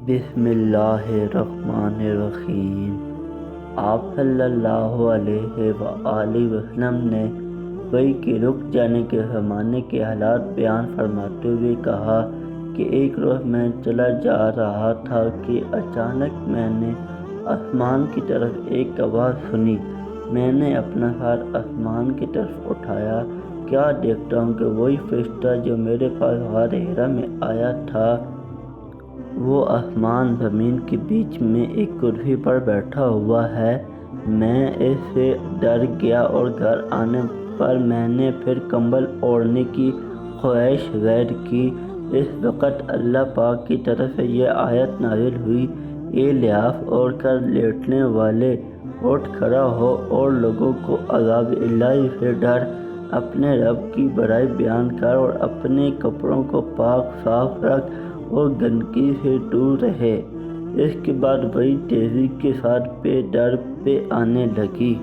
بسم اللہ الرحمن الرحیم۔ آپ صلی اللہ علیہ وآلہ وسلم نے وحی کے رک جانے کے زمانے کے حالات بیان فرماتے ہوئے کہا کہ ایک روز میں چلا جا رہا تھا کہ اچانک میں نے آسمان کی طرف ایک آواز سنی۔ میں نے اپنا سر آسمان کی طرف اٹھایا، کیا دیکھتا ہوں کہ وہی فرشتہ جو میرے پاس غار حرا میں آیا تھا، وہ آسمان زمین کے بیچ میں ایک کرسی پر بیٹھا ہوا ہے۔ میں اس سے ڈر گیا اور گھر آنے پر میں نے پھر کمبل اوڑھنے کی خواہش ظاہر کی۔ اس وقت اللہ پاک کی طرف سے یہ آیت نازل ہوئی، اے لحاف اوڑھ کر لیٹنے والے، اٹھ کھڑا ہو اور لوگوں کو عذاب الہی سے ڈر، اپنے رب کی بڑائی بیان کر اور اپنے کپڑوں کو پاک صاف رکھ اور گندگی سے دور رہے۔ اس کے بعد وحی تیزی کے ساتھ پے در پہ آنے لگی۔